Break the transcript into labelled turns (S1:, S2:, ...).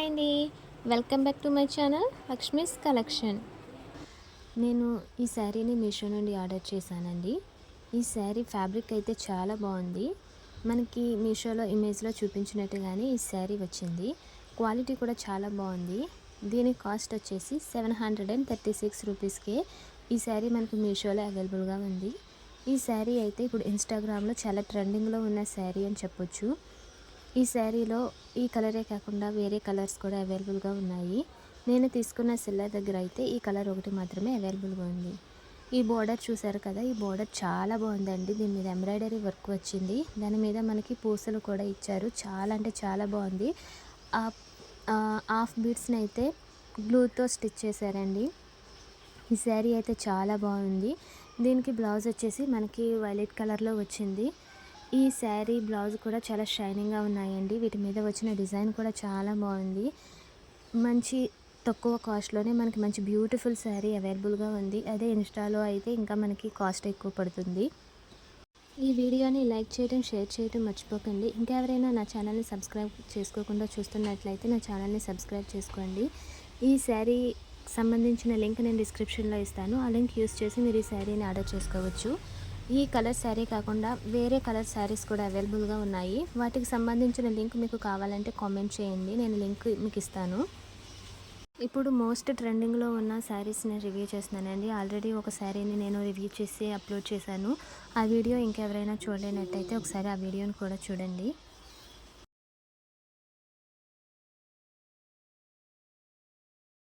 S1: అండి. Welcome back to my channel Lakshmi's collection. నేను ఈ శారీని మీషో నుండి ఆర్డర్ చేశానండి. ఈ శారీ ఫ్యాబ్రిక్ అయితే చాలా బాగుంది. మనకి మీషోలో ఇమేజ్లో చూపించినట్టుగానే ఈ శారీ వచ్చింది. క్వాలిటీ కూడా చాలా బాగుంది. దీని కాస్ట్ వచ్చేసి 736 రూపీస్కే ఈ శారీ మనకి మీషోలో అవైలబుల్గా ఉంది. ఈ శారీ అయితే ఇప్పుడు ఇన్స్టాగ్రామ్లో చాలా ట్రెండింగ్లో ఉన్న శారీ అని చెప్పొచ్చు. ఈ శారీలో ఈ కలరే కాకుండా వేరే కలర్స్ కూడా అవైలబుల్గా ఉన్నాయి. నేను తీసుకున్న సెల్లర్ దగ్గర అయితే ఈ కలర్ ఒకటి మాత్రమే అవైలబుల్గా ఉంది. ఈ బోర్డర్ చూసారు కదా, ఈ బోర్డర్ చాలా బాగుందండి. దీని మీద ఎంబ్రాయిడరీ వర్క్ వచ్చింది. దాని మీద మనకి పూసలు కూడా ఇచ్చారు. చాలా అంటే చాలా బాగుంది. హాఫ్ బీడ్స్ని అయితే గ్లూతో స్టిచ్ చేశారండి. ఈ శారీ అయితే చాలా బాగుంది. దీనికి బ్లౌజ్ వచ్చేసి మనకి వైలెట్ కలర్లో వచ్చింది. ఈ శారీ బ్లౌజ్ కూడా చాలా షైనింగ్గా ఉన్నాయండి. వీటి మీద వచ్చిన డిజైన్ కూడా చాలా బాగుంది. మంచి తక్కువ కాస్ట్లోనే మనకి మంచి బ్యూటిఫుల్ శారీ అవైలబుల్గా ఉంది. అదే ఇన్స్టాలో అయితే ఇంకా మనకి కాస్ట్ ఎక్కువ పడుతుంది. ఈ వీడియోని లైక్ చేయడం, షేర్ చేయడం మర్చిపోకండి. ఇంకా ఎవరైనా నా ఛానల్ని సబ్స్క్రైబ్ చేసుకోకుండా చూస్తున్నట్లయితే నా ఛానల్ని సబ్స్క్రైబ్ చేసుకోండి. ఈ శారీ సంబంధించిన లింక్ నేను డిస్క్రిప్షన్లో ఇస్తాను. ఆ లింక్ యూస్ చేసి మీరు ఈ శారీని ఆర్డర్ చేసుకోవచ్చు. ఈ కలర్ శారీ కాకుండా వేరే కలర్ శారీస్ కూడా అవైలబుల్గా ఉన్నాయి. వాటికి సంబంధించిన లింక్ మీకు కావాలంటే కామెంట్ చేయండి, నేను లింక్ మీకు ఇస్తాను. ఇప్పుడు మోస్ట్ ట్రెండింగ్లో ఉన్న శారీస్ని రివ్యూ చేస్తున్నానండి. ఆల్రెడీ ఒక శారీని నేను రివ్యూ చేసి అప్లోడ్ చేశాను. ఆ వీడియో ఇంకెవరైనా చూడలేనట్టయితే ఒకసారి ఆ వీడియోని కూడా చూడండి.